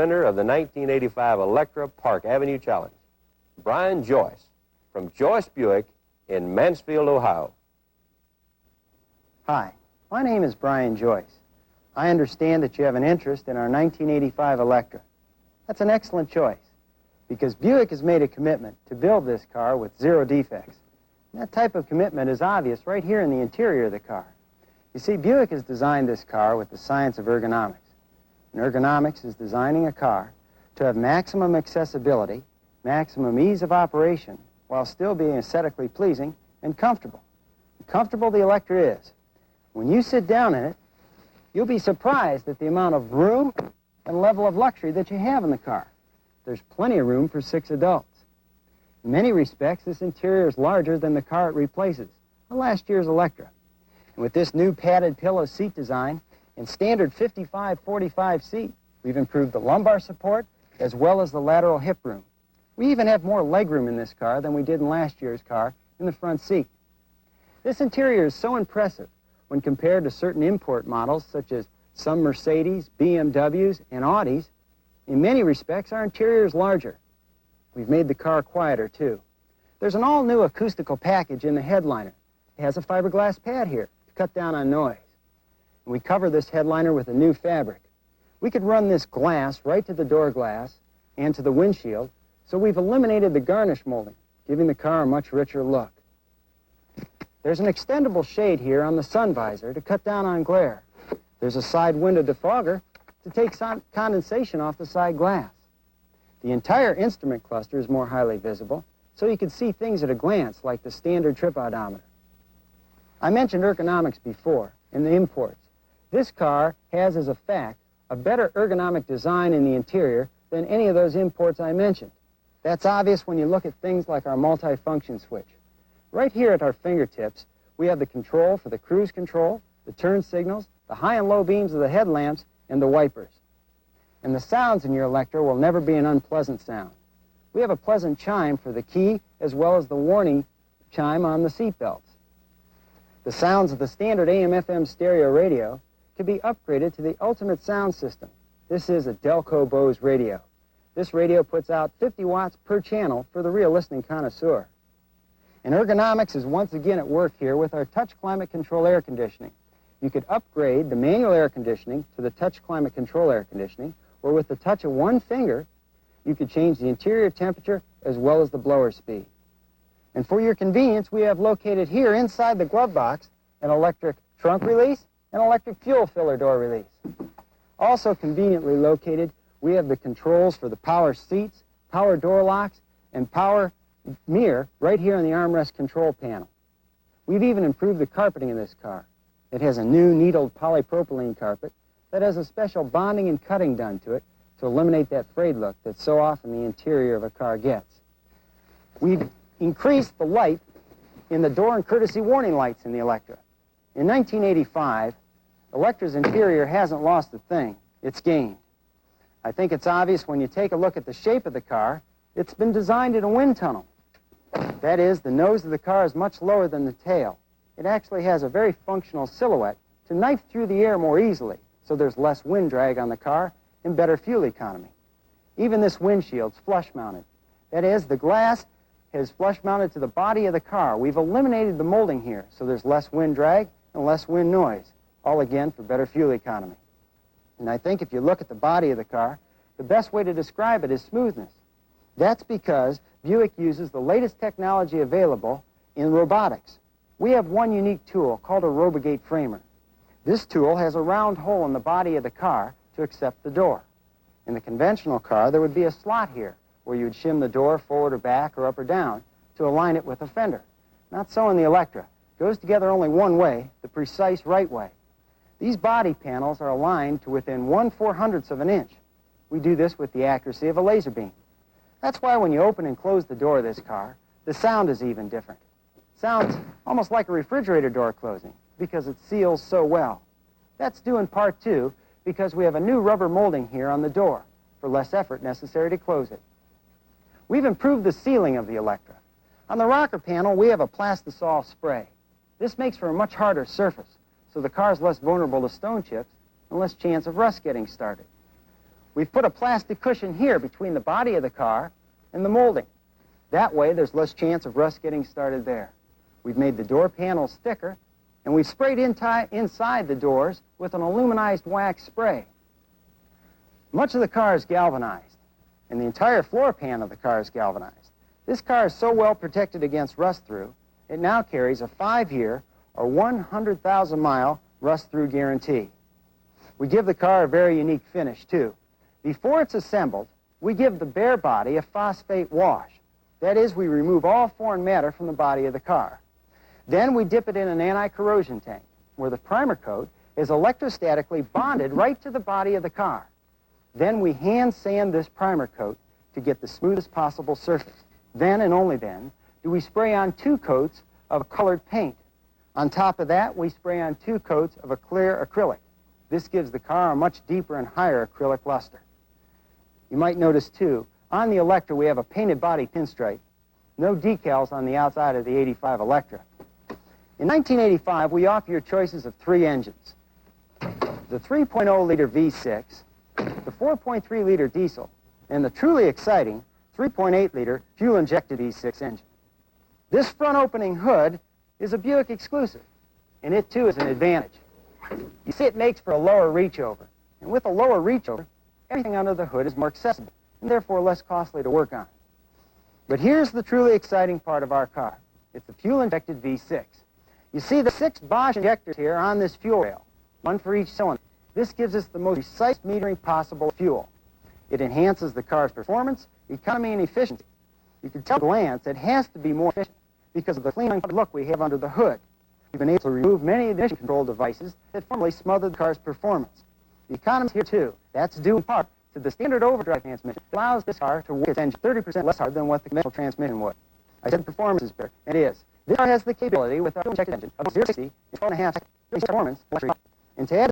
Winner of the 1985 Electra Park Avenue Challenge, Brian Joyce from Joyce Buick in Mansfield, Ohio. Hi, my name is Brian Joyce. I understand that you have an interest in our 1985 Electra. That's an excellent choice, because Buick has made a commitment to build this car with 0 defects. And that type of commitment is obvious right here in the interior of the car. You see, Buick has designed this car with the science of ergonomics. And ergonomics is designing a car to have maximum accessibility, maximum ease of operation, while still being aesthetically pleasing and comfortable. Comfortable the Electra is. When you sit down in it, you'll be surprised at the amount of room and level of luxury that you have in the car. There's plenty of room for 6 adults. In many respects, this interior is larger than the car it replaces, a last year's Electra. And with this new padded pillow seat design and standard 55-45 seat, we've improved the lumbar support as well as the lateral hip room. We even have more legroom in this car than we did in last year's car in the front seat. This interior is so impressive when compared to certain import models such as some Mercedes, BMWs, and Audis. In many respects, our interior is larger. We've made the car quieter, too. There's an all-new acoustical package in the headliner. It has a fiberglass pad here to cut down on noise. And we cover this headliner with a new fabric. We could run this glass right to the door glass and to the windshield, so we've eliminated the garnish molding, giving the car a much richer look. There's an extendable shade here on the sun visor to cut down on glare. There's a side window defogger to take condensation off the side glass. The entire instrument cluster is more highly visible, so you can see things at a glance, like the standard trip odometer. I mentioned ergonomics before, in the imports. This car has, as a fact, a better ergonomic design in the interior than any of those imports I mentioned. That's obvious when you look at things like our multi-function switch. Right here at our fingertips, we have the control for the cruise control, the turn signals, the high and low beams of the headlamps, and the wipers. And the sounds in your Electra will never be an unpleasant sound. We have a pleasant chime for the key as well as the warning chime on the seat belts. The sounds of the standard AM/FM stereo radio can be upgraded to the ultimate sound system. This is a Delco Bose radio. This radio puts out 50 watts per channel for the real listening connoisseur. And ergonomics is once again at work here with our touch climate control air conditioning. You could upgrade the manual air conditioning to the touch climate control air conditioning, or with the touch of one finger, you could change the interior temperature as well as the blower speed. And for your convenience, we have located here inside the glove box an electric trunk release and electric fuel filler door release. Also conveniently located, we have the controls for the power seats, power door locks, and power mirror right here on the armrest control panel. We've even improved the carpeting in this car. It has a new needled polypropylene carpet that has a special bonding and cutting done to it to eliminate that frayed look that so often the interior of a car gets. We've increased the light in the door and courtesy warning lights in the Electra. In 1985, Electra's interior hasn't lost a thing. It's gained. I think it's obvious when you take a look at the shape of the car. It's been designed in a wind tunnel. That is, the nose of the car is much lower than the tail. It actually has a very functional silhouette to knife through the air more easily, so there's less wind drag on the car and better fuel economy. Even this windshield's flush-mounted. That is, the glass is flush-mounted to the body of the car. We've eliminated the molding here, so there's less wind drag and less wind noise, all again for better fuel economy. And I think if you look at the body of the car, the best way to describe it is smoothness. That's because Buick uses the latest technology available in robotics. We have one unique tool called a Robogate framer. This tool has a round hole in the body of the car to accept the door. In the conventional car, there would be a slot here where you would shim the door forward or back or up or down to align it with a fender. Not so in the Electra. It goes together only one way, the precise right way. These body panels are aligned to within 1/400th of an inch. We do this with the accuracy of a laser beam. That's why when you open and close the door of this car, the sound is even different. It sounds almost like a refrigerator door closing because it seals so well. That's due in part, too, because we have a new rubber molding here on the door for less effort necessary to close it. We've improved the sealing of the Electra. On the rocker panel, we have a plastisol spray. This makes for a much harder surface, so the car is less vulnerable to stone chips and less chance of rust getting started. We've put a plastic cushion here between the body of the car and the molding. That way, there's less chance of rust getting started there. We've made the door panels thicker, and we've sprayed inside the doors with an aluminized wax spray. Much of the car is galvanized, and the entire floor pan of the car is galvanized. This car is so well protected against rust-through, it now carries a 5-year or 100,000-mile rust-through guarantee. We give the car a very unique finish, too. Before it's assembled, we give the bare body a phosphate wash. That is, we remove all foreign matter from the body of the car. Then we dip it in an anti-corrosion tank, where the primer coat is electrostatically bonded right to the body of the car. Then we hand sand this primer coat to get the smoothest possible surface. Then, and only then, do we spray on 2 coats of colored paint. On top of that, we spray on 2 coats of a clear acrylic. This gives the car a much deeper and higher acrylic luster. You might notice, too, on the Electra, we have a painted body pinstripe. No decals on the outside of the 85 Electra. In 1985, we offer your choices of 3 engines. The 3.0-liter V6, the 4.3-liter diesel, and the truly exciting 3.8-liter fuel-injected V6 engine. This front-opening hood is a Buick exclusive, and it, too, is an advantage. You see, it makes for a lower reach-over, and with a lower reach-over, everything under the hood is more accessible, and therefore less costly to work on. But here's the truly exciting part of our car. It's the fuel-injected V6. You see the 6 Bosch injectors here on this fuel rail, 1 for each cylinder. This gives us the most precise metering possible of fuel. It enhances the car's performance, economy, and efficiency. You can tell at a glance it has to be more efficient because of the clean look we have under the hood. We've been able to remove many of the emission control devices that formerly smothered the car's performance. The economy's here, too. That's due in part to the standard overdrive transmission that allows this car to work its engine 30% less hard than what the conventional transmission would. I said performance is better, and it is. This car has the capability with our fuel-injected engine of 0 to 60 in 12.5 seconds. Performance, and to add